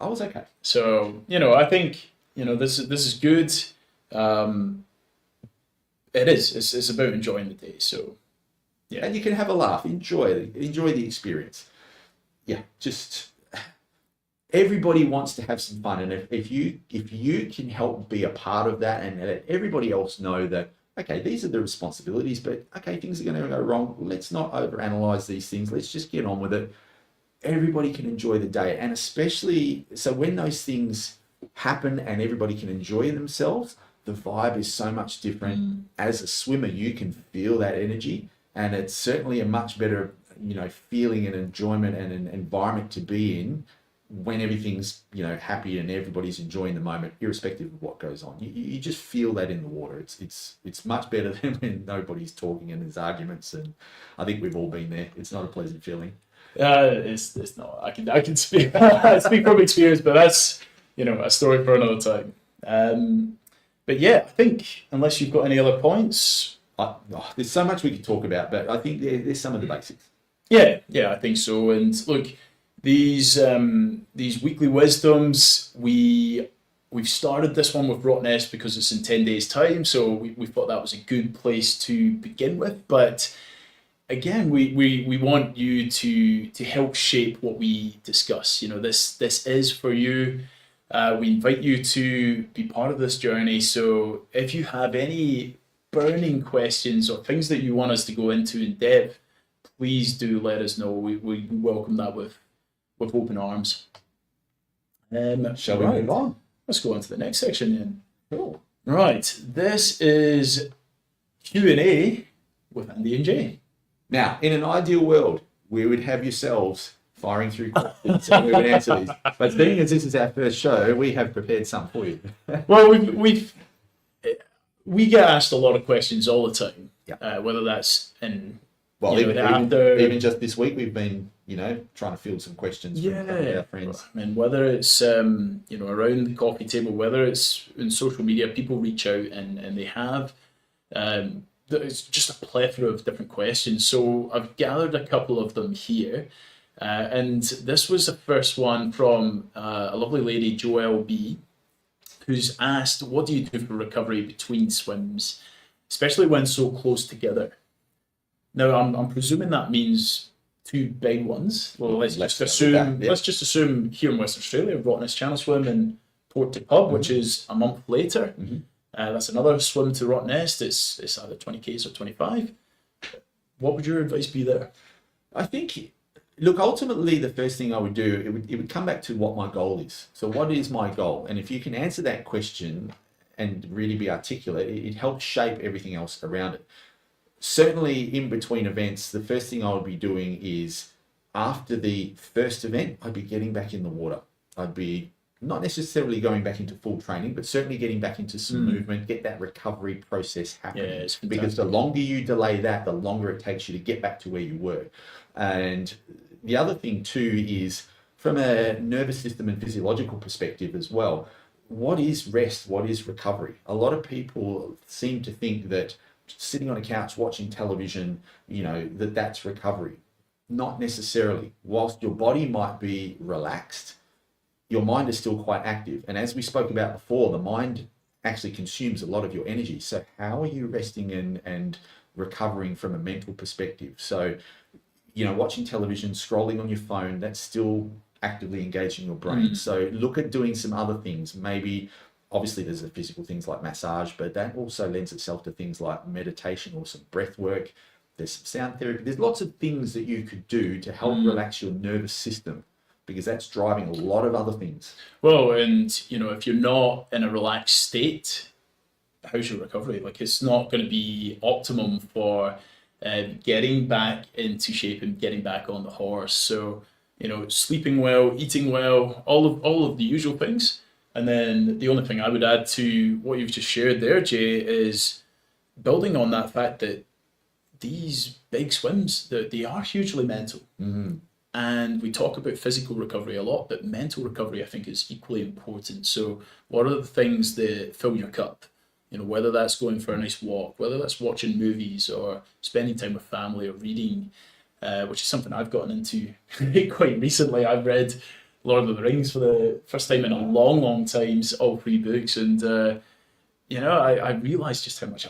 I was okay. So, you know, I think, you know, this is good. It is. It's about enjoying the day. So, yeah. And you can have a laugh, enjoy the experience. Yeah, just everybody wants to have some fun, and if you can help be a part of that and let everybody else know that, okay, these are the responsibilities, but okay, things are going to go wrong. Let's not overanalyze these things. Let's just get on with it. Everybody can enjoy the day, and especially so when those things happen and everybody can enjoy themselves, the vibe is so much different. As a swimmer, you can feel that energy, and it's certainly a much better, you know, feeling and enjoyment and an environment to be in when everything's, you know, happy and everybody's enjoying the moment, irrespective of what goes on. You just feel that in the water. It's much better than when nobody's talking and there's arguments, and I think we've all been there. It's not a pleasant feeling. It's not. I can speak speak from experience, but that's, you know, a story for another time. But yeah, I think unless you've got any other points, there's so much we could talk about, but I think there's some of the basics. Yeah, I think so. And look, these weekly wisdoms, we've started this one with Rottnest because it's in 10 days' time, so we thought that was a good place to begin with. But again, we want you to help shape what we discuss. You know, this is for you. We invite you to be part of this journey. So if you have any burning questions or things that you want us to go into in depth, please do let us know. We welcome that with open arms. Shall we move on? Let's go on to the next section then. Cool. Right, this is Q&A with Andy and Jay. Now, in an ideal world, we would have yourselves firing through questions and we would answer these. But being as this is our first show, we have prepared some for you. Well, we get asked a lot of questions all the time. Yeah. Whether that's in even just this week, we've been, you know, trying to field some questions from our friends. I mean, whether it's you know, around the coffee table, whether it's in social media, people reach out and they have it's just a plethora of different questions. So I've gathered a couple of them here. And this was the first one from a lovely lady, Joelle B, who's asked, what do you do for recovery between swims, especially when so close together? Now, I'm presuming that means two big ones. Well, let's just assume here in Western Australia, Rottnest Channel Swim and Port to Pub, which is a month later. That's another swim to Rottnest. It's either 20Ks or 25. What would your advice be there? I think, look, ultimately, the first thing I would do, it would come back to what my goal is. So what is my goal? And if you can answer that question and really be articulate, it helps shape everything else around it. Certainly in between events, the first thing I would be doing is, after the first event, I'd be getting back in the water. I'd be not necessarily going back into full training, but certainly getting back into some movement, get that recovery process happening. Yeah, because the longer you delay that, the longer it takes you to get back to where you were. And the other thing too is, from a nervous system and physiological perspective as well, what is rest? What is recovery? A lot of people seem to think that sitting on a couch watching television, you know, that's recovery. Not necessarily. Whilst your body might be relaxed, your mind is still quite active. And as we spoke about before, the mind actually consumes a lot of your energy. So how are you resting and recovering from a mental perspective? So, you know, watching television, scrolling on your phone, that's still actively engaging your brain. So look at doing some other things. Maybe, obviously there's the physical things like massage, but that also lends itself to things like meditation or some breath work. There's some sound therapy. There's lots of things that you could do to help relax your nervous system, because that's driving a lot of other things. Well, and, you know, if you're not in a relaxed state, how's your recovery? Like, it's not going to be optimum for getting back into shape and getting back on the horse. So, sleeping well, eating well, all of the usual things. And then the only thing I would add to what you've just shared there, Jay, is building on that fact that these big swims, they are hugely mental. Mm-hmm. And we talk about physical recovery a lot, but mental recovery, I think, is equally important. So what are the things that fill your cup? Whether that's going for a nice walk, whether that's watching movies or spending time with family or reading, which is something I've gotten into quite recently. I've read Lord of the Rings for the first time in a long, long time, all 3 books. And, I realised just how much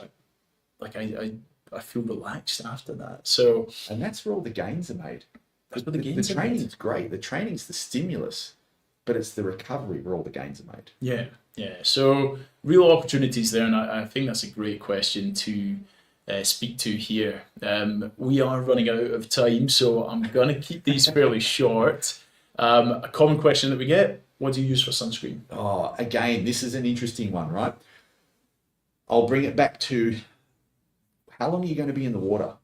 I feel relaxed after that. So, and that's where all the gains are made. That's where the gains the are made. training's great. The training's the stimulus, but it's the recovery where all the gains are made. Yeah. So real opportunities there, and I think that's a great question to speak to here. We are running out of time, so I'm going to keep these fairly short. A common question that we get: what do you use for sunscreen? Oh, again, this is an interesting one, right? I'll bring it back to how long are you going to be in the water?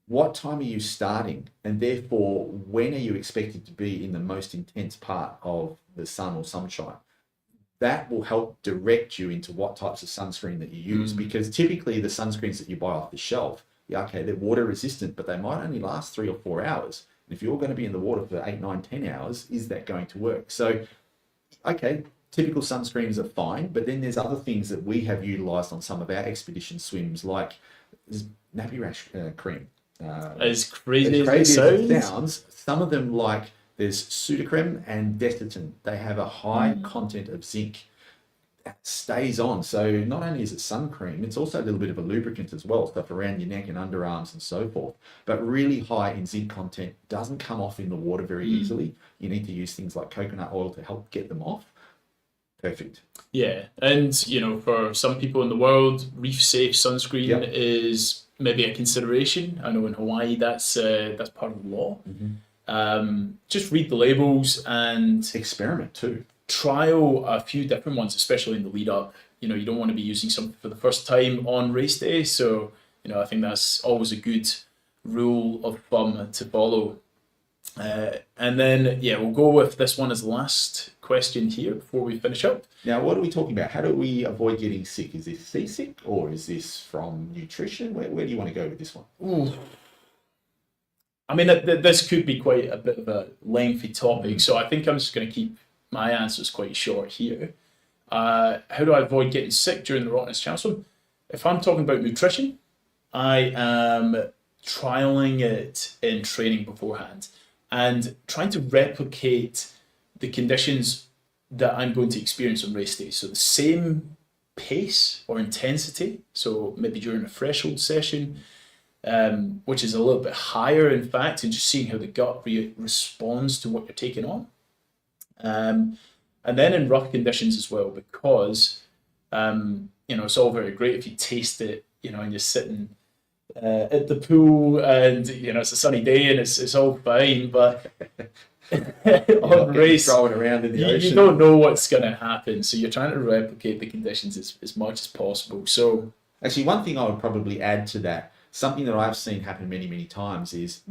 What time are you starting? And therefore, when are you expected to be in the most intense part of the sun or sunshine? That will help direct you into what types of sunscreen that you use, because typically the sunscreens that you buy off the shelf, they're water resistant, but they might only last 3 or 4 hours. And if you're going to be in the water for 8, 9, 10 hours, is that going to work? So, typical sunscreens are fine, but then there's other things that we have utilized on some of our expedition swims, like nappy rash cream. As crazy as it sounds, some of them, like there's Sudocrem and Busselton, they have a high content of zinc that stays on. So not only is it sun cream, it's also a little bit of a lubricant as well, stuff around your neck and underarms and so forth. But really high in zinc content, doesn't come off in the water very easily. You need to use things like coconut oil to help get them off. Perfect. Yeah, and for some people in the world, reef safe sunscreen is maybe a consideration. I know in Hawaii that's part of the law. Just read the labels and experiment too. Trial a few different ones, especially in the lead up. You don't want to be using something for the first time on race day. So, I think that's always a good rule of thumb to follow. And then, we'll go with this one as the last question here before we finish up. Now, what are we talking about? How do we avoid getting sick? Is this seasick or is this from nutrition? Where do you want to go with this one? Ooh. I mean, this could be quite a bit of a lengthy topic, so I think I'm just going to keep my answers quite short here. How do I avoid getting sick during the Rottnest Challenge swim? If I'm talking about nutrition, I am trialing it in training beforehand and trying to replicate the conditions that I'm going to experience on race day. So the same pace or intensity, so maybe during a threshold session, which is a little bit higher in fact, and just seeing how the gut responds to what you're taking on. And then in rough conditions as well, because it's all very great if you taste it, and you're sitting at the pool and it's a sunny day and it's all fine, but on race, throwing around in the ocean, you don't know what's going to happen, so you're trying to replicate the conditions as much as possible. So actually, one thing I would probably add to that, something that I've seen happen many, many times is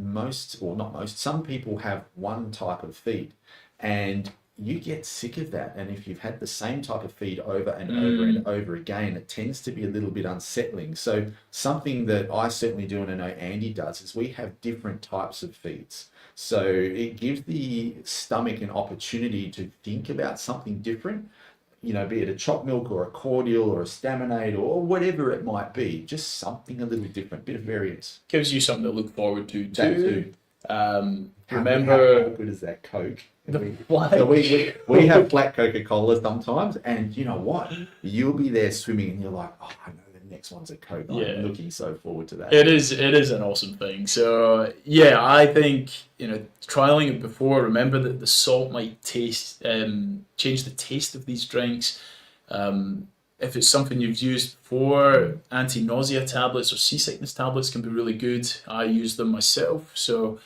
some people have one type of feed and you get sick of that. And if you've had the same type of feed over and over and over again, it tends to be a little bit unsettling. So something that I certainly do, and I know Andy does, is we have different types of feeds. So it gives the stomach an opportunity to think about something different, be it a chopped milk or a cordial or a staminate or whatever it might be, just something a little different, bit of variance. Gives you something to look forward to too. That too. Remember, how good is that Coke? So we have flat Coca-Cola sometimes, and you know what? You'll be there swimming and you're like, oh, I know the next one's a Coke. I'm looking so forward to that. It is an awesome thing. So I think, trialing it before, remember that the salt might change the taste of these drinks. If it's something you've used before, anti-nausea tablets or seasickness tablets can be really good. I use them myself. So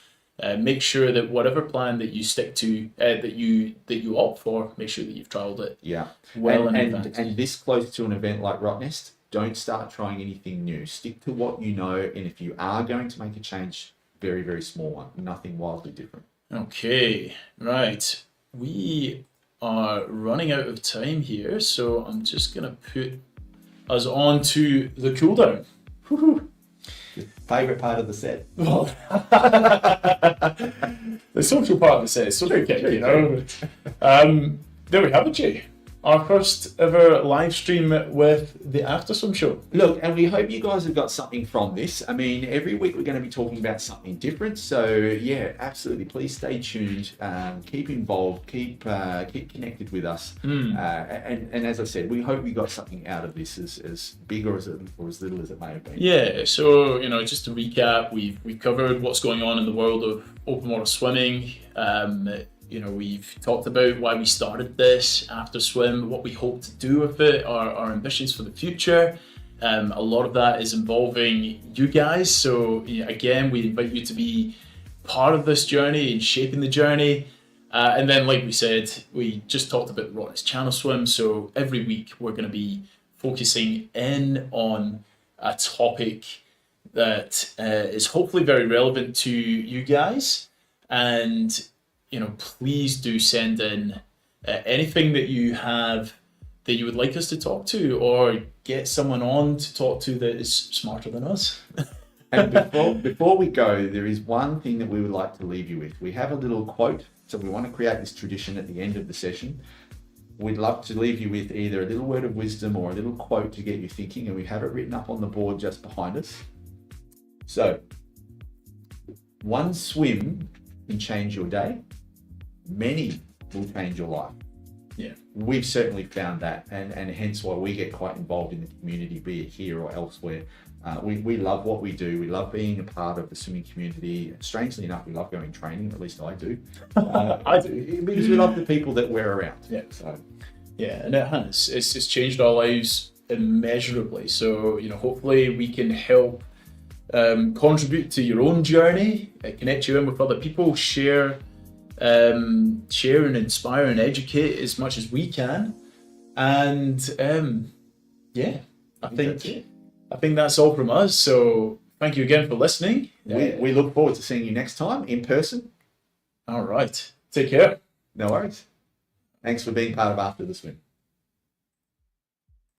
make sure that whatever plan that you stick to, that you opt for, make sure that you've trialed it well in advance. And this close to an event like Rottnest, don't start trying anything new. Stick to what you know, and if you are going to make a change, very, very small one, nothing wildly different. Okay, right. We are running out of time here, so I'm just going to put us on to the cooldown. Your favourite part of the set. Well, the social part of the set is so big, you know. There we have it, Jay. Our first ever live stream with the After Swim show. Look, and we hope you guys have got something from this. I mean, every week we're going to be talking about something different. So yeah, absolutely. Please stay tuned. Keep involved. Keep connected with us. And as I said, we hope you got something out of this, as big or as little as it may have been. Yeah. So just to recap, we've covered what's going on in the world of open water swimming. We've talked about why we started this After Swim, what we hope to do with it, our ambitions for the future. A lot of that is involving you guys. So again, we invite you to be part of this journey and shaping the journey. And then, like we said, we just talked about the Rottnest Channel Swim. So every week we're going to be focusing in on a topic that is hopefully very relevant to you guys. And please do send in anything that you have that you would like us to talk to, or get someone on to talk to that is smarter than us. And before we go, there is one thing that we would like to leave you with. We have a little quote, so we want to create this tradition at the end of the session. We'd love to leave you with either a little word of wisdom or a little quote to get you thinking, and we have it written up on the board just behind us. So, one swim can change your day. Many will change your life. Yeah, we've certainly found that, and hence why we get quite involved in the community, be it here or elsewhere. We love what we do. We love being a part of the swimming community. Strangely enough, we love going training, at least I do. I do. Because we love the people that we're around. Yeah. So yeah, and it has. It's changed our lives immeasurably. So hopefully we can help contribute to your own journey, connect you in with other people, share and inspire and educate as much as we can. And I think that's all from us. So thank you again for listening. We look forward to seeing you next time in person. All right. Take care. No worries. Thanks for being part of After the Swim.